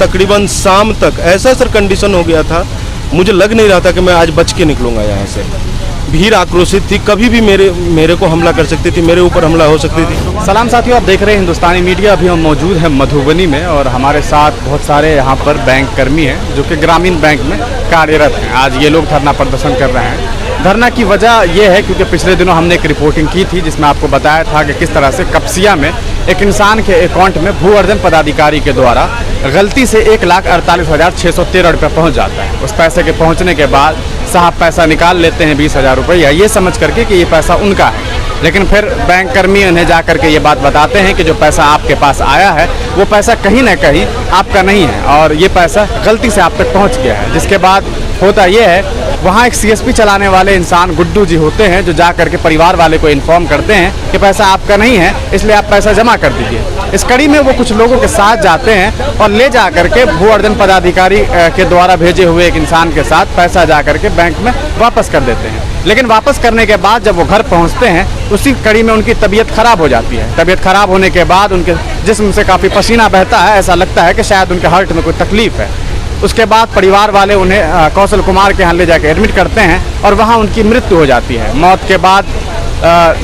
तकरीबन शाम तक ऐसा सर कंडीशन हो गया था, मुझे लग नहीं रहा था कि मैं आज बच के निकलूँगा यहाँ से। भीड़ आक्रोशित थी, कभी भी मेरे को हमला कर सकती थी, मेरे ऊपर हमला हो सकती थी। सलाम साथियों, आप देख रहे हैं हिंदुस्तानी मीडिया। अभी हम मौजूद हैं मधुबनी में और हमारे साथ बहुत सारे यहाँ पर बैंक कर्मी हैं जो कि ग्रामीण बैंक में कार्यरत हैं। आज ये लोग धरना प्रदर्शन कर रहे हैं। धरना की वजह यह है क्योंकि पिछले दिनों हमने एक रिपोर्टिंग की थी जिसमें आपको बताया था कि किस तरह से कपसिया में एक इंसान के अकाउंट में भू अर्जन पदाधिकारी के द्वारा गलती से 1,48,613 रुपये पहुँच जाता है। उस पैसे के पहुँचने के बाद साहब पैसा निकाल लेते हैं 20,000 रुपये, ये समझ करके कि ये पैसा उनका है। लेकिन फिर बैंक कर्मी उन्हें जा करके ये बात बताते हैं कि जो पैसा आपके पास आया है वो पैसा कहीं ना कहीं आपका नहीं है और ये पैसा गलती से आप तक पहुंच गया है। जिसके बाद होता ये है, वहाँ एक CSP चलाने वाले इंसान गुड्डू जी होते हैं जो जा करके परिवार वाले को इन्फॉर्म करते हैं कि पैसा आपका नहीं है, इसलिए आप पैसा जमा कर दीजिए। इस कड़ी में वो कुछ लोगों के साथ जाते हैं और ले जा करके भू अर्जन पदाधिकारी के द्वारा भेजे हुए एक इंसान के साथ पैसा जा करके बैंक में वापस कर देते हैं। लेकिन वापस करने के बाद जब वो घर पहुंचते हैं उसी कड़ी में उनकी तबीयत खराब हो जाती है। तबीयत खराब होने के बाद उनके जिस्म से काफ़ी पसीना बहता है, ऐसा लगता है कि शायद उनके हार्ट में कोई तकलीफ है। उसके बाद परिवार वाले उन्हें कौशल कुमार के यहाँ ले जाकर एडमिट करते हैं और वहाँ उनकी मृत्यु हो जाती है। मौत के बाद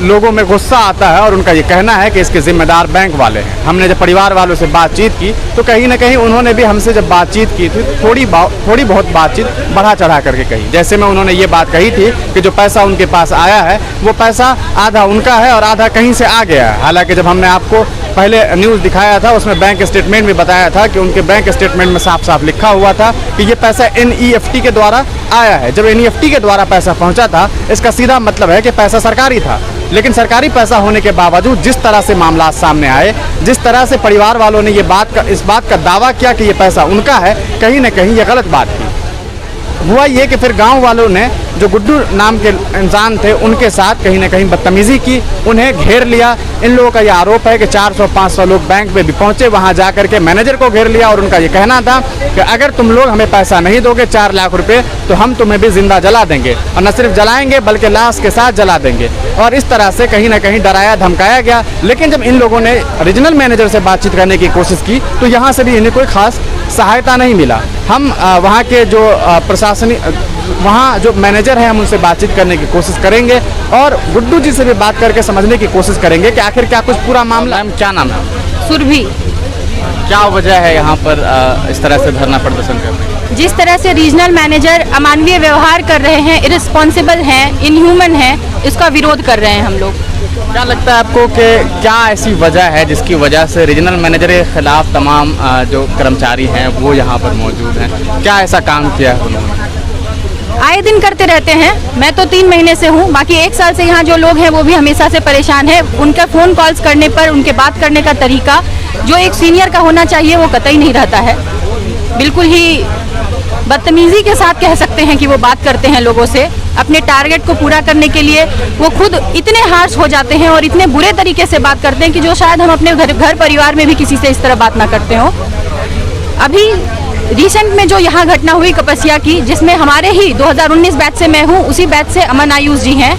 लोगों में गुस्सा आता है और उनका ये कहना है कि इसके जिम्मेदार बैंक वाले हैं। हमने जब परिवार वालों से बातचीत की तो कहीं ना कहीं उन्होंने भी हमसे जब बातचीत की थी थोड़ी बहुत बातचीत बढ़ा चढ़ा करके कही। जैसे में उन्होंने ये बात कही थी कि जो पैसा उनके पास आया है वो पैसा आधा उनका है और आधा कहीं से आ गया है। हालांकि जब हमने आपको पहले न्यूज़ दिखाया था उसमें बैंक स्टेटमेंट भी बताया था कि उनके बैंक स्टेटमेंट में साफ साफ लिखा हुआ था कि ये पैसा NEFT के द्वारा आया है। जब NEFT के द्वारा पैसा पहुंचा था इसका सीधा मतलब है कि पैसा सरकारी था। लेकिन सरकारी पैसा होने के बावजूद जिस तरह से मामला सामने आए, जिस तरह से परिवार वालों ने इस बात का दावा किया कि ये पैसा उनका है, कहीं ना कहीं ये गलत बात थी। हुआ ये कि फिर गांव वालों ने जो गुड्डू नाम के इंसान थे उनके साथ कहीं ना कहीं बदतमीजी की, उन्हें घेर लिया। इन लोगों का ये आरोप है कि 400-500 लोग बैंक में भी पहुंचे, वहां जा करके मैनेजर को घेर लिया और उनका ये कहना था कि अगर तुम लोग हमें पैसा नहीं दोगे 4 लाख रुपए तो हम तुम्हें भी जिंदा जला देंगे, और न सिर्फ जलाएंगे बल्कि लाश के साथ जला देंगे। और इस तरह से कहीं ना कहीं डराया धमकाया गया। लेकिन जब इन लोगों ने रीजनल मैनेजर से बातचीत करने की कोशिश की तो यहाँ से भी इन्हें कोई खास सहायता नहीं मिला। हम वहाँ के जो प्रशासनिक वहाँ जो मैनेजर हैं हम उनसे बातचीत करने की कोशिश करेंगे और गुड्डू जी से भी बात करके समझने की कोशिश करेंगे कि आखिर क्या कुछ पूरा मामला। क्या नाम है? सुरभि। क्या वजह है यहाँ पर इस तरह से धरना प्रदर्शन करने की? जिस तरह से रीजनल मैनेजर अमानवीय व्यवहार कर रहे हैं, इररिस्पॉन्सिबल हैं, इनह्यूमन हैं, इसका विरोध कर रहे हैं हम लोग। क्या लगता है आपको कि क्या ऐसी वजह है जिसकी वजह से रीजनल मैनेजर के खिलाफ तमाम जो कर्मचारी हैं वो यहाँ पर मौजूद हैं? क्या ऐसा काम किया है उन्होंने? आए दिन करते रहते हैं। मैं तो 3 महीने से हूँ, बाकी 1 साल से यहाँ जो लोग हैं वो भी हमेशा से परेशान है। उनका फ़ोन कॉल्स करने पर उनके बात करने का तरीका जो एक सीनियर का होना चाहिए वो कतई नहीं रहता है। बिल्कुल ही बदतमीज़ी के साथ कह सकते हैं कि वो बात करते हैं लोगों से। अपने टारगेट को पूरा करने के लिए वो खुद इतने हार्श हो जाते हैं और इतने बुरे तरीके से बात करते हैं कि जो शायद हम अपने घर परिवार में भी किसी से इस तरह बात ना करते हो। अभी रिसेंट में जो यहाँ घटना हुई कपसिया की, जिसमें हमारे ही 2019 बैच से मैं हूँ, उसी बैच से अमन आयुष जी हैं,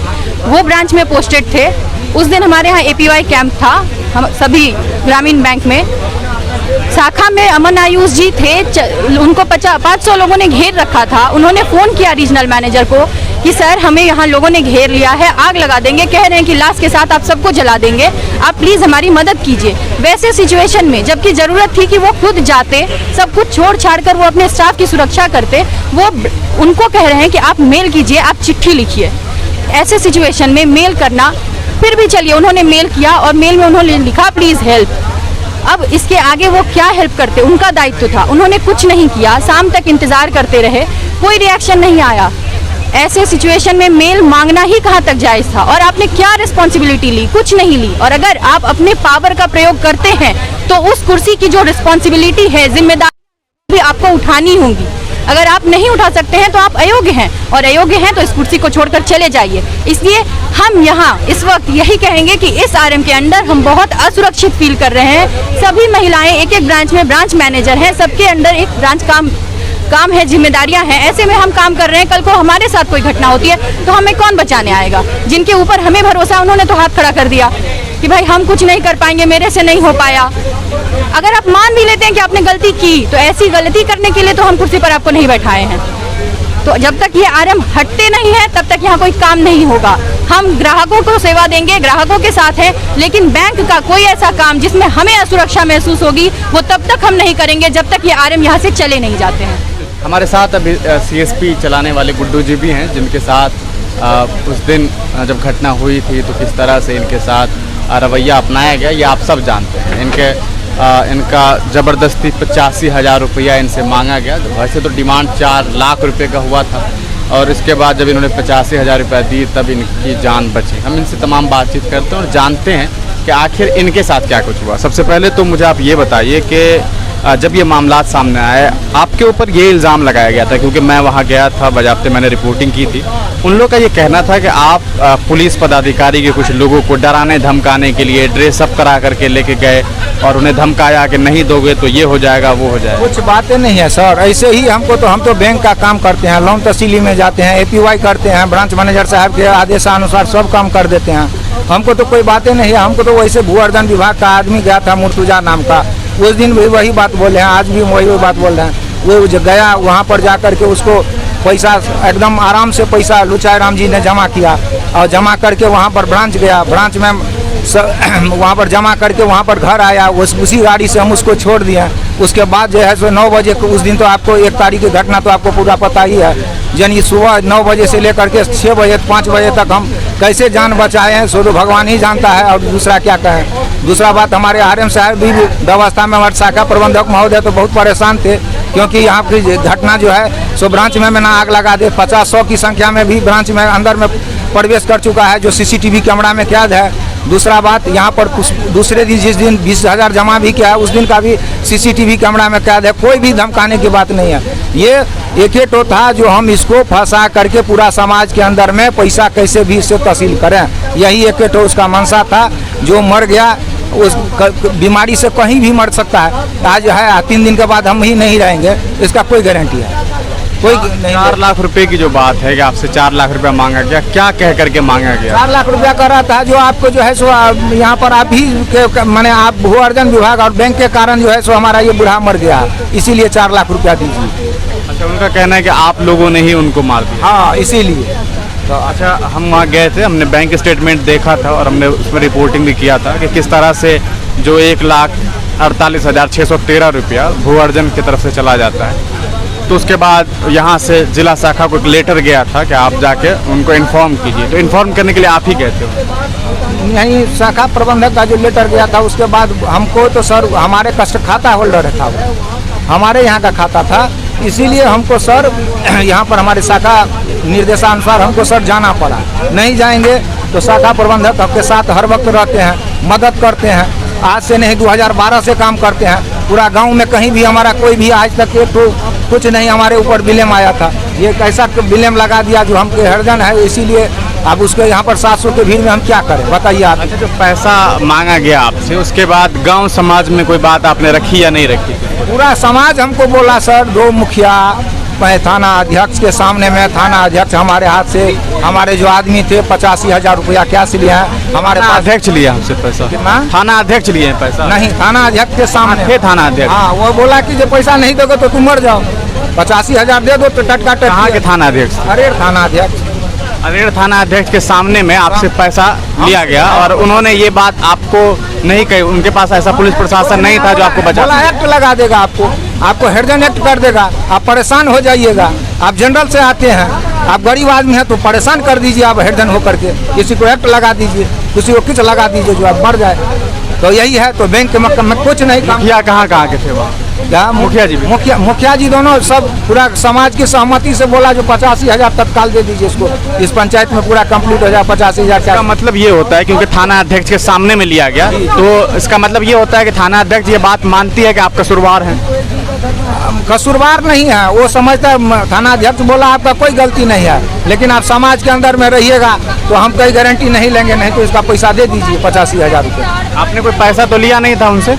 वो ब्रांच में पोस्टेड थे। उस दिन हमारे यहाँ APY कैंप था, हम सभी ग्रामीण बैंक में शाखा में अमन आयुष जी थे। उनको 500 लोगों ने घेर रखा था। उन्होंने फ़ोन किया रीजनल मैनेजर को कि सर हमें यहाँ लोगों ने घेर लिया है, आग लगा देंगे, कह रहे हैं कि लाश के साथ आप सबको जला देंगे, आप प्लीज़ हमारी मदद कीजिए। वैसे सिचुएशन में जबकि ज़रूरत थी कि वो खुद जाते, सब कुछ छोड़ छाड़ कर वो अपने स्टाफ की सुरक्षा करते, वो उनको कह रहे हैं कि आप मेल कीजिए, आप चिट्ठी लिखिए। ऐसे सिचुएशन में मेल करना, फिर भी चलिए उन्होंने मेल किया और मेल में उन्होंने लिखा प्लीज़ हेल्प। अब इसके आगे वो क्या हेल्प करते, उनका दायित्व था, उन्होंने कुछ नहीं किया। शाम तक इंतज़ार करते रहे, कोई रिएक्शन नहीं आया। ऐसे सिचुएशन में मेल मांगना ही कहाँ तक जायज़ था? और आपने क्या रिस्पॉन्सिबिलिटी ली? कुछ नहीं ली। और अगर आप अपने पावर का प्रयोग करते हैं तो उस कुर्सी की जो रिस्पॉन्सिबिलिटी है, जिम्मेदारी भी आपको उठानी होगी। अगर आप नहीं उठा सकते हैं तो आप अयोग्य हैं, और अयोग्य हैं तो इस कुर्सी को छोड़कर चले जाइए। इसलिए हम यहाँ इस वक्त यही कहेंगे कि इस RM के अंदर हम बहुत असुरक्षित फील कर रहे हैं। सभी महिलाएं एक ब्रांच में ब्रांच मैनेजर हैं, सबके अंडर एक ब्रांच काम है, जिम्मेदारियां हैं। ऐसे में हम काम कर रहे हैं, कल को हमारे साथ कोई घटना होती है तो हमें कौन बचाने आएगा? जिनके ऊपर हमें भरोसा है उन्होंने तो हाथ खड़ा कर दिया। कि भाई हम कुछ नहीं कर पाएंगे, मेरे से नहीं हो पाया। अगर आप मान भी लेते हैं कि आपने गलती की, तो ऐसी गलती करने के लिए तो हम कुर्सी पर आपको नहीं बैठाए हैं। तो जब तक ये आरएम हटते नहीं हैं तब तक यहाँ कोई काम नहीं होगा। हम ग्राहकों को सेवा देंगे, ग्राहकों के साथ हैं, लेकिन बैंक का कोई ऐसा काम जिसमें हमें असुरक्षा महसूस होगी वो तब तक हम नहीं करेंगे जब तक ये आरएम यहाँ से चले नहीं जाते हैं। हमारे साथ अभी सीएसपी चलाने वाले गुड्डू जी भी हैं, जिनके साथ उस दिन जब घटना हुई थी तो किस तरह से इनके साथ रवैया अपनाया गया ये आप सब जानते हैं। इनका ज़बरदस्ती 85,000 रुपया इनसे मांगा गया। वैसे तो डिमांड 4 लाख रुपए का हुआ था और इसके बाद जब इन्होंने 85,000 रुपया दी तब इनकी जान बची। हम इनसे तमाम बातचीत करते हैं और जानते हैं कि आखिर इनके साथ क्या कुछ हुआ। सबसे पहले तो मुझे आप ये बताइए कि जब ये मामला सामने आए आपके ऊपर ये इल्ज़ाम लगाया गया था, क्योंकि मैं वहाँ गया था, बजाबते मैंने रिपोर्टिंग की थी, उन लोगों का ये कहना था कि आप पुलिस पदाधिकारी के कुछ लोगों को डराने धमकाने के लिए ड्रेसअप करा करके लेके गए और उन्हें धमकाया कि नहीं दोगे तो ये हो जाएगा वो हो जाएगा। कुछ बातें नहीं है सर, ऐसे ही हम तो बैंक का काम करते हैं, लोन तहसीली में जाते हैं, APY करते हैं, ब्रांच मैनेजर साहब के आदेशानुसार सब काम कर देते हैं। हमको तो कोई बातें नहीं है। हमको तो वैसे भू अर्जन विभाग का आदमी गया था मुर्तुजा नाम का, उस दिन भी वही बात बोले हैं, आज भी वही बात बोल रहे हैं। वो गया वहाँ पर जा कर के उसको पैसा एकदम आराम से पैसा लुचाई राम जी ने जमा किया और जमा करके वहाँ पर ब्रांच गया, ब्रांच में वहाँ पर जमा करके वहाँ पर घर आया, उसी गाड़ी से हम उसको छोड़ दिए। उसके बाद जो है सो 9 बजे उस दिन तो आपको 1 तारीख की घटना तो आपको पूरा पता ही है, यानी सुबह 9 बजे से लेकर के 6 बजे 5 बजे तक हम कैसे जान बचाए हैं सो तो भगवान ही जानता है। और दूसरा क्या कहें। दूसरा बात, हमारे आरएम साहब भी व्यवस्था में हमारे शाखा प्रबंधक महोदय तो बहुत परेशान थे, क्योंकि यहाँ की घटना जो है सो ब्रांच में ना आग लगा दे, 50-100 की संख्या में भी ब्रांच में अंदर में प्रवेश कर चुका है, जो CCTV कैमरा में कैद है। दूसरा बात, यहाँ पर दूसरे दिन जिस दिन 20,000 जमा भी किया है उस दिन का भी CCTV कैमरा में कैद है। कोई भी धमकाने की बात नहीं है। ये एक ही तो था जो हम इसको फंसा करके पूरा समाज के अंदर में पैसा कैसे भी इससे तहसील करें, यही एक तो उसका मंशा था। जो मर गया उस बीमारी से कहीं भी मर सकता है। आज है 3 दिन के बाद हम ही नहीं रहेंगे, इसका कोई गारंटी है कोई नहीं। 4 लाख रुपए की जो बात है कि आपसे 4 लाख रुपया मांगा गया, क्या कह करके मांगा गया? 4 लाख रुपया कर रहा था, जो आपको जो है सो यहाँ पर आप ही मैंने आप भू अर्जन विभाग और बैंक के कारण जो है सो हमारा ये बूढ़ा मर गया, इसीलिए 4 लाख रुपया दीजिए। अच्छा, उनका कहना है कि आप लोगों ने ही उनको मार दिया? हाँ, इसीलिए। तो अच्छा, हम वहाँ गए थे, हमने बैंक स्टेटमेंट देखा था और हमने उसमें रिपोर्टिंग भी किया था कि किस तरह से जो 1,48,613 रुपया भू अर्जन की तरफ से चला जाता है। तो उसके बाद यहाँ से जिला शाखा को एक लेटर गया था कि आप जाके उनको इन्फॉर्म कीजिए, तो इन्फॉर्म करने के लिए आप ही गए थे? यहीं शाखा प्रबंधक का जो लेटर गया था उसके बाद हमको तो सर हमारे कष्ट खाता होल्डर था, हमारे यहाँ का खाता था, इसीलिए हमको सर यहाँ पर हमारे शाखा निर्देशानुसार हमको सर जाना पड़ा। नहीं जाएंगे तो शाखा प्रबंधक आपके साथ हर वक्त रहते हैं, मदद करते हैं। आज से नहीं 2012 से काम करते हैं। पूरा गांव में कहीं भी हमारा कोई भी आज तक तो कुछ नहीं हमारे ऊपर बिलेम आया था। ये कैसा बिलेम लगा दिया जो हमके हर्जन है, इसीलिए अब उसके यहाँ पर 700 के भीड़ में हम क्या करें बताइए आप। अच्छा, जो पैसा मांगा गया आपसे उसके बाद गांव समाज में कोई बात आपने रखी या नहीं रखी? पूरा समाज हमको बोला सर, 2 मुखिया, थाना अध्यक्ष के सामने में थाना अध्यक्ष हमारे हाथ से, हमारे जो आदमी थे 85,000 रुपया कैश लिया है हमारे पास। अध्यक्ष लिया हमसे पैसा? कितना? थाना अध्यक्ष लिए हैं पैसा? नहीं, थाना अध्यक्ष के सामने थे थाना अध्यक्ष। हाँ, वो बोला कि जो पैसा नहीं दोगे तो तुम मर जाओ, 85,000 दे दो तो टटका टट। कहाँ के थाना अध्यक्ष? अरेर थाना अध्यक्ष। अरेर थाना अध्यक्ष के सामने में आपसे पैसा लिया गया और उन्होंने ये बात आपको नहीं कही? उनके पास ऐसा पुलिस प्रशासन नहीं था जो आपको बचा? बोला एक्ट लगा देगा, आपको हर्जन एक्ट कर देगा, आप परेशान हो जाइएगा। आप जनरल से आते हैं, आप गरीब आदमी हैं तो परेशान कर दीजिए आप हर्जन हो करके, किसी को एक्ट लगा दीजिए, किसी को कुछ लगा दीजिए जो आप मर जाए। तो यही है। तो बैंक में कुछ नहीं। मुखिया कहाँ के थे वहाँ? मुखिया जी भी? मुखिया जी दोनों सब पूरा समाज की सहमति से बोला जो 85,000 तत्काल दे दीजिए इसको, इस पंचायत में पूरा कंप्लीट हो जाए 85,000 का। मतलब ये होता है क्योंकि थाना अध्यक्ष के सामने में लिया गया, तो इसका मतलब ये होता है कि थाना अध्यक्ष ये बात मानती है कि आप कसूरवार हैं? कसूरवार नहीं है, वो समझता है। थाना अध्यक्ष बोला आपका कोई गलती नहीं है, लेकिन आप समाज के अंदर में रहिएगा तो हम कोई गारंटी नहीं लेंगे, नहीं तो इसका पैसा दे दीजिए 85,000 रुपये। आपने कोई पैसा तो लिया नहीं था उनसे?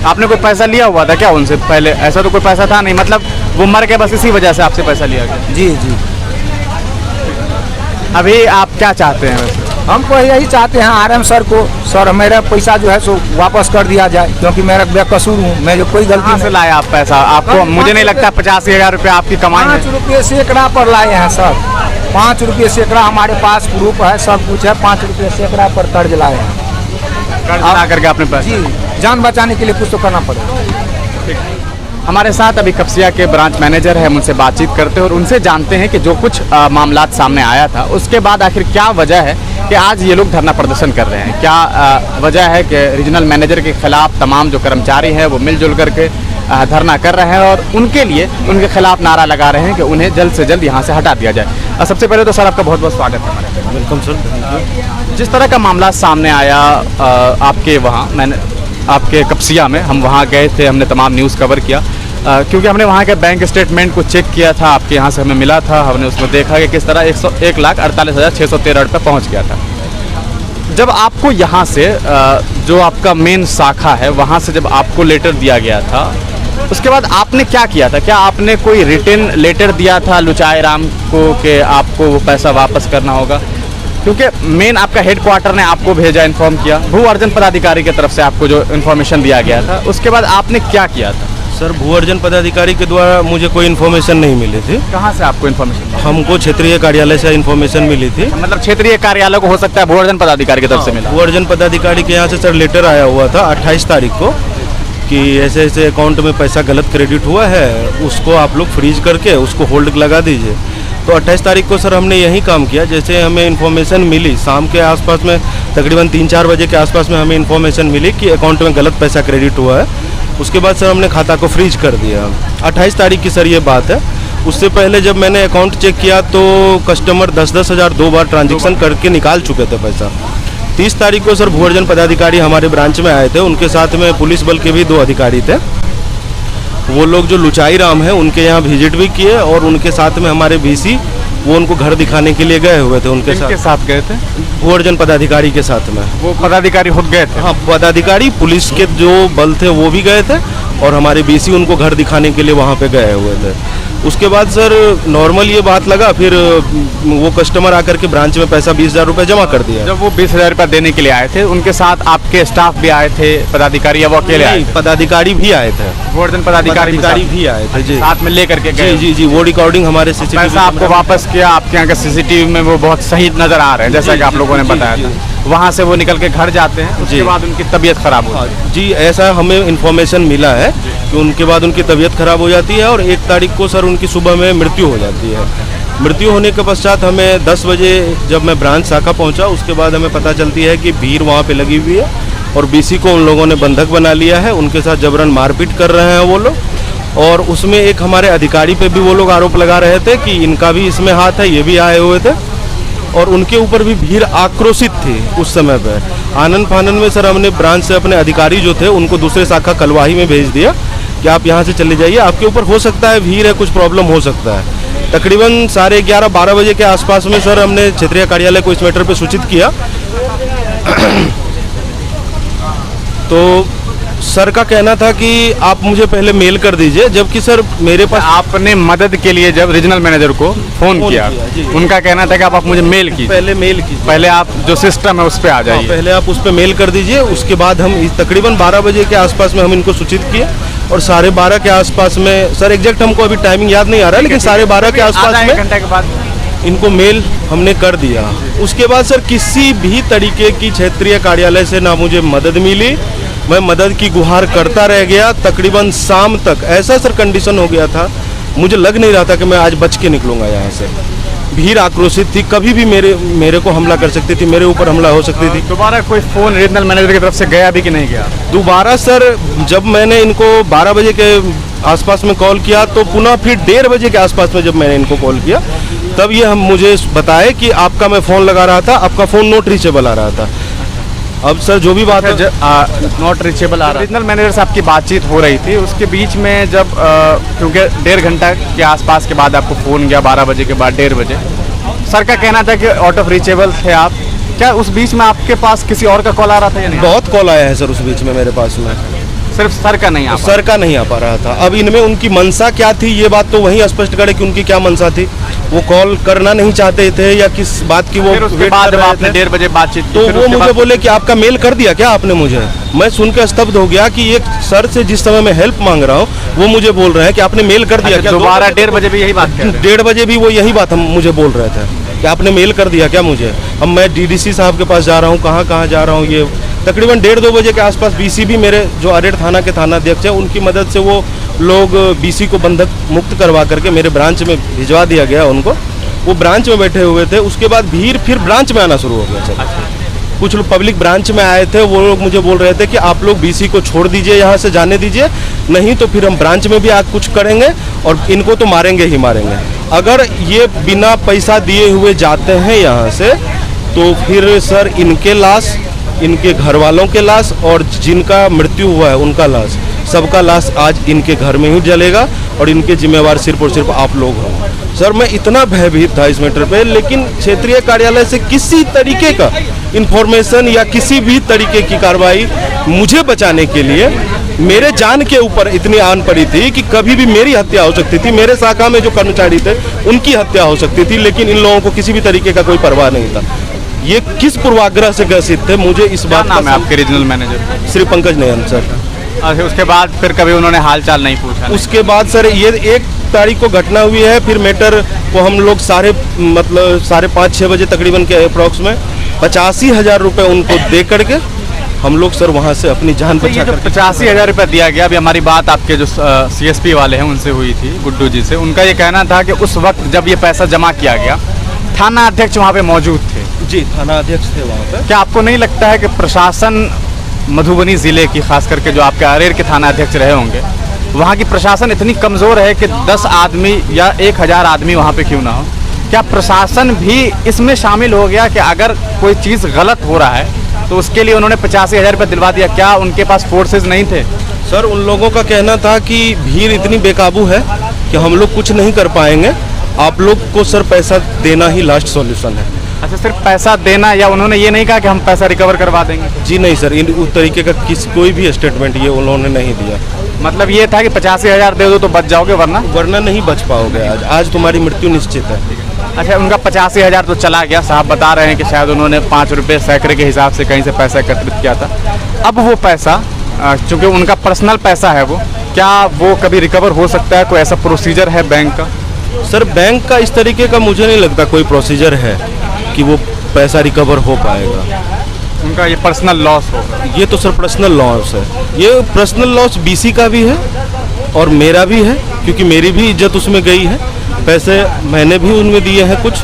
आपने कोई पैसा लिया हुआ था क्या उनसे पहले? ऐसा तो कोई पैसा था नहीं, मतलब वो मर गए बस इसी वजह से आपसे पैसा लिया गया? जी जी। अभी आप क्या चाहते हैं वैसे? हमको यही चाहते हैं आरएम सर को, सर मेरा पैसा जो है सो वापस कर दिया जाए, क्योंकि मेरा बेकसूर हूँ, मैं जो कोई गलती कहाँ से लाए आप पैसा? आपको मुझे नहीं लगता 85,000 रुपये आपकी कमाई है। 5 रुपये सैकड़ा पर लाए हैं सर, 5 रुपये सैकड़ा हमारे पास प्रूफ है, सब कुछ है। 5 रुपये सैकड़ा पर कर्ज लाए हैं, कर्ज ला करके आपने पैसा। जी जान बचाने के लिए कुछ तो करना पड़ेगा। हमारे साथ अभी कपसिया के ब्रांच मैनेजर हैं, हम उनसे बातचीत करते हैं और उनसे जानते हैं कि जो कुछ मामलात सामने आया था उसके बाद आखिर क्या वजह है कि आज ये लोग धरना प्रदर्शन कर रहे हैं। क्या वजह है कि रीजनल मैनेजर के खिलाफ तमाम जो कर्मचारी हैं वो मिलजुल करके धरना कर रहे हैं और उनके लिए उनके खिलाफ नारा लगा रहे हैं कि उन्हें जल्द से जल्द यहाँ से हटा दिया जाए। सबसे पहले तो सर आपका बहुत बहुत स्वागत है हमारे। Welcome sir. जिस तरह का मामला सामने आया आपके वहाँ, मैंने आपके कपसिया में हम वहाँ गए थे, हमने तमाम न्यूज़ कवर किया क्योंकि हमने वहाँ के बैंक स्टेटमेंट को चेक किया था, आपके यहाँ से हमें मिला था, हमने उसमें देखा कि किस तरह 1,48,613 रुपये पहुँच गया था। जब आपको यहाँ से जो आपका मेन शाखा है वहाँ से जब आपको लेटर दिया गया था उसके बाद आपने क्या किया था? क्या आपने कोई रिटर्न लेटर दिया था लुचाई राम को कि आपको वो पैसा वापस करना होगा? क्योंकि मेन आपका हेडक्वार्टर ने आपको भेजा, इन्फॉर्म किया, भू अर्जन पदाधिकारी की तरफ से आपको जो इन्फॉर्मेशन दिया गया था, उसके बाद आपने क्या किया था? सर भू अर्जन पदाधिकारी के द्वारा मुझे कोई इन्फॉर्मेशन नहीं मिली थी। कहाँ से आपको इन्फॉर्मेशन? हमको क्षेत्रीय कार्यालय से इन्फॉर्मेशन मिली थी। मतलब क्षेत्रीय कार्यालय को हो सकता है भू अर्जन पदाधिकारी की तरफ से मिला। भू अर्जन पदाधिकारी के यहाँ से सर लेटर आया हुआ था 28 तारीख को कि ऐसे ऐसे अकाउंट में पैसा गलत क्रेडिट हुआ है, उसको आप लोग फ्रीज करके उसको होल्ड लगा दीजिए। तो 28 तारीख को सर हमने यही काम किया। जैसे हमें इन्फॉर्मेशन मिली शाम के आसपास में, तकरीबन 3-4 बजे के आसपास में हमें इन्फॉर्मेशन मिली कि अकाउंट में गलत पैसा क्रेडिट हुआ है। उसके बाद सर हमने खाता को फ्रीज कर दिया। 28 तारीख की सर ये बात है। उससे पहले जब मैंने अकाउंट चेक किया तो कस्टमर 10-10 हज़ार 2 बार ट्रांजेक्शन करके निकाल चुके थे पैसा। 30 तारीख को सर भू अर्जन पदाधिकारी हमारे ब्रांच में आए थे, उनके साथ में पुलिस बल के भी 2 अधिकारी थे। वो लोग जो लुचाई राम है उनके यहाँ विजिट भी किए और उनके साथ में हमारे बीसी वो उनको घर दिखाने के लिए गए हुए थे। उनके साथ गए थे भू अर्जन पदाधिकारी के साथ में। वो पदाधिकारी खुद गए थे? हाँ, पदाधिकारी पुलिस के जो बल थे वो भी गए थे और हमारे बीसी उनको घर दिखाने के लिए वहाँ पे गए हुए थे। उसके बाद सर नॉर्मल ये बात लगा, फिर वो कस्टमर आकर के ब्रांच में पैसा 20,000 रुपये जमा कर दिया। जब वो 20,000 रुपये देने के लिए आए थे उनके साथ आपके स्टाफ भी आए थे, पदाधिकारी, या वो अकेले आए थे? पदाधिकारी भी आए थे, भू अर्जन पदाधिकारी भी आए थे जी, साथ में लेकर के गए। जी, वो रिकॉर्डिंग हमारे सीसीटीवी पैसा आपको वापस किया, आपके यहाँ के सीसीटीवी में वो बहुत सही नजर आ रहे हैं जैसा कि आप लोगों ने बताया था। वहाँ से वो निकल के घर जाते हैं, उसके बाद उनकी तबीयत खराब होती है। जी, ऐसा हमें इन्फॉर्मेशन मिला है कि उनके बाद उनकी तबीयत खराब हो जाती है और 1 तारीख को सर उनकी सुबह में मृत्यु हो जाती है। मृत्यु होने के पश्चात हमें 10 बजे जब मैं ब्रांच शाखा पहुंचा उसके बाद हमें पता चलती है कि भीड़ वहाँ पे लगी हुई है और बीसी को उन लोगों ने बंधक बना लिया है, उनके साथ जबरन मारपीट कर रहे हैं वो लोग। और उसमें एक हमारे अधिकारी पे भी वो लोग आरोप लगा रहे थे कि इनका भी इसमें हाथ है, ये भी आए हुए थे और उनके ऊपर भी भीड़ आक्रोशित थी उस समय पे। आनंद फानन में सर हमने ब्रांच से अपने अधिकारी जो थे उनको दूसरे शाखा कलवाही में भेज दिया कि आप यहाँ से चले जाइए, आपके ऊपर हो सकता है भीड़ है, कुछ प्रॉब्लम हो सकता है। तकरीबन 11:30-12 बजे के आसपास में सर हमने क्षेत्रीय कार्यालय को इस मैटर पे सूचित किया। तो सर का कहना था कि आप मुझे पहले मेल कर दीजिए, जबकि सर मेरे पास आपने मदद के लिए जब रीजनल मैनेजर को फोन किया उनका कहना था कि आप मुझे मेल कीजिए, पहले आप जो सिस्टम है उस पर आ जाइए, पहले आप उस पर मेल कर दीजिए। उसके बाद हम तकरीबन 12 बजे के आसपास में हम इनको सूचित किए और 12:30 के आसपास में, सर एग्जैक्ट हमको अभी टाइमिंग याद नहीं आ रहा है, लेकिन 12:30 के आसपास में घंटे के बाद इनको मेल हमने कर दिया। उसके बाद सर किसी भी तरीके की क्षेत्रीय कार्यालय से ना मुझे मदद मिली, मैं मदद की गुहार करता रह गया तकरीबन शाम तक। ऐसा सर कंडीशन हो गया था, मुझे लग नहीं रहा था कि मैं आज बच के निकलूंगा यहाँ से। भीड़ आक्रोशित थी, कभी भी मेरे को हमला कर सकती थी, मेरे ऊपर हमला हो सकती थी। दोबारा कोई फ़ोन रीजनल मैनेजर की तरफ से गया भी कि नहीं गया? दोबारा सर जब मैंने इनको 12 बजे के आसपास में कॉल किया तो पुनः फिर 1:30 बजे के आसपास में जब मैंने इनको कॉल किया तब ये हम मुझे बताए कि आपका मैं फ़ोन लगा रहा था, आपका फ़ोन नॉट रीचेबल आ रहा था। अब सर जो भी बात है नॉट रीचेबल आ रहा है। रीजनल मैनेजर से आपकी बातचीत हो रही थी, उसके बीच में जब क्योंकि 1.5 घंटा के आसपास के बाद आपको फ़ोन गया, 12 बजे के बाद 1:30 बजे, सर का कहना था कि आउट ऑफ रीचेबल थे आप। क्या उस बीच में आपके पास किसी और का कॉल आ रहा था या नहीं? बहुत कॉल आया है सर उस बीच में मेरे पास में। सिर्फ सर का नहीं आ पा सर का नहीं आ पा रहा था। अब इनमें उनकी मंशा क्या थी, ये बात तो वही स्पष्ट करे कि उनकी क्या मंशा थी। वो कॉल करना नहीं चाहते थे या किस बात की वो फिर उसके वेट बाद कर जब रहे आपने थे। 1:30 बजे बातचीत की, तो फिर वो उसके मुझे बाद- बोले कि आपका मेल कर दिया क्या आपने मुझे। मैं सुन के स्तब्ध हो गया कि एक सर से जिस समय मैं हेल्प मांग रहा हूँ वो मुझे बोल रहे हैं कि आपने मेल कर दिया अच्छा, क्या। दोबारा 1:30 बजे भी यही बात कह रहे हैं। 1:30 बजे भी वो यही बात हम मुझे बोल रहे थे कि आपने मेल कर दिया क्या मुझे। अब मैं डीडीसी साहब के पास जा रहा हूँ, कहाँ कहाँ जा रहा हूँ। ये तकरीबन 1:30-2 बजे के आसपास बीसी भी मेरे जो अरेड थाना के थाना अध्यक्ष है उनकी मदद से वो लोग बीसी को बंधक मुक्त करवा करके मेरे ब्रांच में भिजवा दिया गया उनको। वो ब्रांच में बैठे हुए थे। उसके बाद भीड़ फिर ब्रांच में आना शुरू हो गया सर। कुछ लोग पब्लिक ब्रांच में आए थे, वो लोग मुझे बोल रहे थे कि आप लोग बीसी को छोड़ दीजिए, यहाँ से जाने दीजिए, नहीं तो फिर हम ब्रांच में भी आग कुछ करेंगे और इनको तो मारेंगे ही मारेंगे। अगर ये बिना पैसा दिए हुए जाते हैं यहाँ से तो फिर सर इनके लाश, इनके घर वालों के लाश और जिनका मृत्यु हुआ है उनका लाश, सबका लाश आज इनके घर में ही जलेगा और इनके जिम्मेवार सिर्फ और सिर्फ आप लोग हो। सर मैं इतना भयभीत था इस मैटर पे, लेकिन क्षेत्रीय कार्यालय से किसी तरीके का इंफॉर्मेशन या किसी भी तरीके की कार्रवाई मुझे बचाने के लिए मेरे जान के ऊपर इतनी आन पड़ी थी कि कभी भी मेरी हत्या हो सकती थी। मेरे शाखा में जो कर्मचारी थे उनकी हत्या हो सकती थी, लेकिन इन लोगों को किसी भी तरीके का कोई परवाह नहीं था। ये किस पूर्वाग्रह से ग्रसित थे मुझे इस क्या बात नाम है का आपके रीजनल मैनेजर? श्री पंकज नयन सर। अच्छा, उसके बाद फिर कभी उन्होंने हालचाल नहीं पूछा? उसके बाद सर ये 1 तारीख को घटना हुई है, फिर मैटर को हम लोग 5:30-6 बजे तकरीबन के अप्रॉक्स में 85,000 रुपये उनको दे करके हम लोग सर वहाँ से अपनी जान तो ये बचा जो कर 85,000 रुपये दिया गया, अभी हमारी बात आपके जो CSP वाले हैं उनसे हुई थी, गुड्डू जी से। उनका ये कहना था कि उस वक्त जब ये पैसा जमा किया गया थाना अध्यक्ष वहाँ पे मौजूद थे। जी, थाना अध्यक्ष थे वहाँ पे। क्या आपको नहीं लगता है कि प्रशासन मधुबनी ज़िले की, खास करके जो आपके अरेर के थाना अध्यक्ष रहे होंगे, वहाँ की प्रशासन इतनी कमज़ोर है कि 10 आदमी या 1,000 आदमी वहाँ पे क्यों ना हो, क्या प्रशासन भी इसमें शामिल हो गया कि अगर कोई चीज़ गलत हो रहा है तो उसके लिए उन्होंने 85,000 रुपये दिलवा दिया? क्या उनके पास फोर्सेज नहीं थे? सर उन लोगों का कहना था कि भीड़ इतनी बेकाबू है कि हम लोग कुछ नहीं कर पाएंगे, आप लोग को सर पैसा देना ही लास्ट सॉल्यूशन है। अच्छा, सिर्फ पैसा देना, या उन्होंने ये नहीं कहा कि हम पैसा रिकवर करवा देंगे? जी नहीं सर, उस तरीके का कोई भी स्टेटमेंट ये उन्होंने नहीं दिया। मतलब ये था कि 85,000 दे दो तो बच जाओगे, वरना नहीं बच पाओगे, आज तुम्हारी मृत्यु निश्चित है। अच्छा, उनका 85,000 तो चला गया। साहब बता रहे हैं कि शायद उन्होंने 5 रुपये सैकड़े के हिसाब से कहीं से पैसा एकत्रित किया था। अब वो पैसा, चूँकि उनका पर्सनल पैसा है, वो क्या वो कभी रिकवर हो सकता है? कोई ऐसा प्रोसीजर है बैंक का? सर बैंक का इस तरीके का मुझे नहीं लगता कोई प्रोसीजर है कि वो पैसा रिकवर हो पाएगा। उनका ये पर्सनल लॉस होगा? ये तो सर पर्सनल लॉस है। ये पर्सनल लॉस बीसी का भी है और मेरा भी है, क्योंकि मेरी भी इज्जत उसमें गई है। पैसे मैंने भी उनमें दिए हैं कुछ,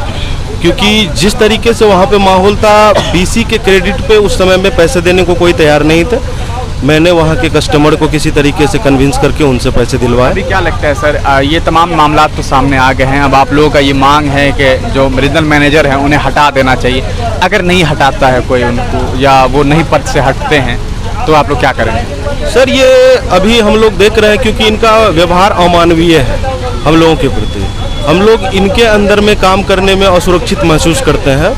क्योंकि जिस तरीके से वहाँ पे माहौल था, बीसी के क्रेडिट पे उस समय में पैसे देने को कोई तैयार नहीं थे। मैंने वहाँ के कस्टमर को किसी तरीके से कन्विंस करके उनसे पैसे दिलवाए। अभी क्या लगता है सर, ये तमाम मामला तो सामने आ गए हैं, अब आप लोगों का ये मांग है कि जो रीजनल मैनेजर हैं उन्हें हटा देना चाहिए। अगर नहीं हटाता है कोई उनको, या वो नहीं पद से हटते हैं, तो आप लोग क्या करेंगे? सर ये अभी हम लोग देख रहे हैं, क्योंकि इनका व्यवहार अमानवीय है हम लोगों के प्रति। हम लोग इनके अंदर में काम करने में असुरक्षित महसूस करते हैं।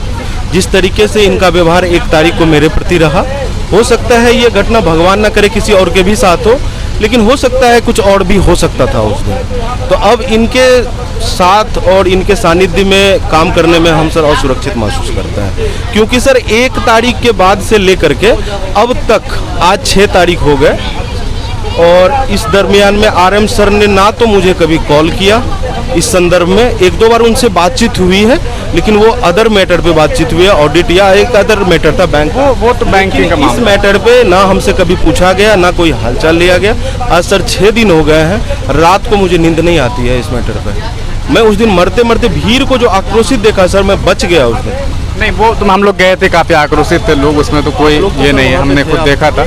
जिस तरीके से इनका व्यवहार 1 तारीख को मेरे प्रति रहा, हो सकता है ये घटना भगवान ना करे किसी और के भी साथ हो, लेकिन हो सकता है कुछ और भी हो सकता था उस दिन। तो अब इनके साथ और इनके सानिध्य में काम करने में हम सर असुरक्षित महसूस करते हैं, क्योंकि सर 1 तारीख के बाद से लेकर के अब तक आज 6 तारीख हो गए, और इस दरमियान में RM सर ने ना तो मुझे कभी कॉल किया इस संदर्भ में। 1-2 बार उनसे बातचीत हुई है, लेकिन वो अदर मैटर पे बातचीत हुई है, ऑडिट या एक अदर मैटर था बैंक। वो तो बैंकिंग का इस मामला। मैटर पे ना हमसे कभी पूछा गया, ना कोई हालचाल लिया गया। आज सर 6 दिन हो गए हैं, रात को मुझे नींद नहीं आती है इस मैटर पे। मैं उस दिन मरते मरते भीड़ को जो आक्रोशित देखा सर, मैं बच गया उस दिन। नहीं, वो तुम हम लोग गए थे, काफ़ी आक्रोशित थे लोग, उसमें तो कोई ये नहीं है, हमने खुद देखा था।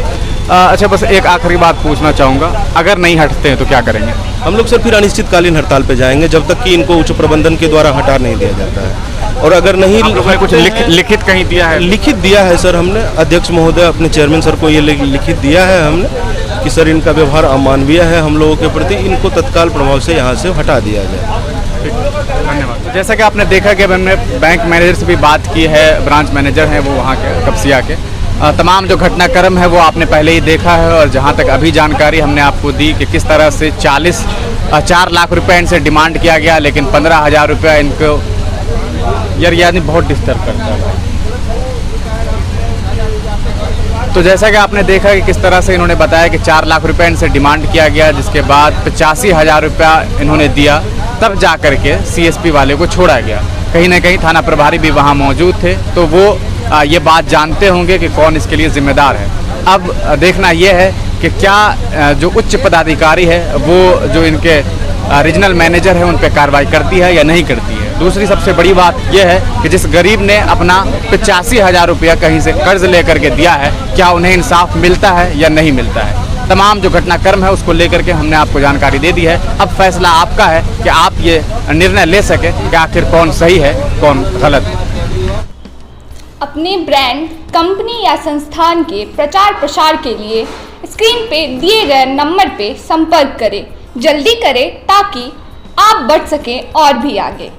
अच्छा, बस एक आखिरी बात पूछना चाहूँगा, अगर नहीं हटते हैं तो क्या करेंगे? हम लोग सर फिर अनिश्चितकालीन हड़ताल पे जाएंगे, जब तक कि इनको उच्च प्रबंधन के द्वारा हटा नहीं दिया जाता है। और अगर नहीं, आप लोगों ने कुछ लिखित कहीं दिया है? लिखित दिया है सर हमने, अध्यक्ष महोदय अपने चेयरमैन सर को ये लिखित दिया है हमने कि सर इनका व्यवहार अमानवीय है हम लोगों के प्रति, इनको तत्काल प्रभाव से यहाँ से हटा दिया जाए। धन्यवाद। तो जैसा कि आपने देखा कि हमने बैंक मैनेजर से भी बात की है, ब्रांच मैनेजर हैं वो वहाँ के कपसिया के, तमाम जो घटनाक्रम है वो आपने पहले ही देखा है, और जहां तक अभी जानकारी हमने आपको दी कि किस तरह से 4 लाख रुपए इनसे डिमांड किया गया, लेकिन 15,000 रुपया इनको यानी बहुत डिस्टर्ब करता है। तो जैसा कि आपने देखा कि किस तरह से इन्होंने बताया कि 4 लाख रुपए इनसे डिमांड किया गया, जिसके बाद 85,000 रुपया इन्होंने दिया, तब जा कर के CSP वाले को छोड़ा गया। कहीं ना कहीं थाना प्रभारी भी वहाँ मौजूद थे, तो वो ये बात जानते होंगे कि कौन इसके लिए जिम्मेदार है। अब देखना यह है कि क्या जो उच्च पदाधिकारी है वो जो इनके रीजनल मैनेजर है उन पर कार्रवाई करती है या नहीं करती है। दूसरी सबसे बड़ी बात यह है कि जिस गरीब ने अपना 85,000 रुपया कहीं से कर्ज लेकर के दिया है, क्या उन्हें इंसाफ मिलता है या नहीं मिलता है। तमाम जो घटनाक्रम है उसको लेकर के हमने आपको जानकारी दे दी है। अब फैसला आपका है कि आप ये निर्णय ले सके कि आखिर कौन सही है कौन गलत। अपने ब्रांड, कंपनी या संस्थान के प्रचार प्रसार के लिए स्क्रीन पे दिए गए नंबर पे संपर्क करें। जल्दी करें ताकि आप बढ़ सकें और भी आगे।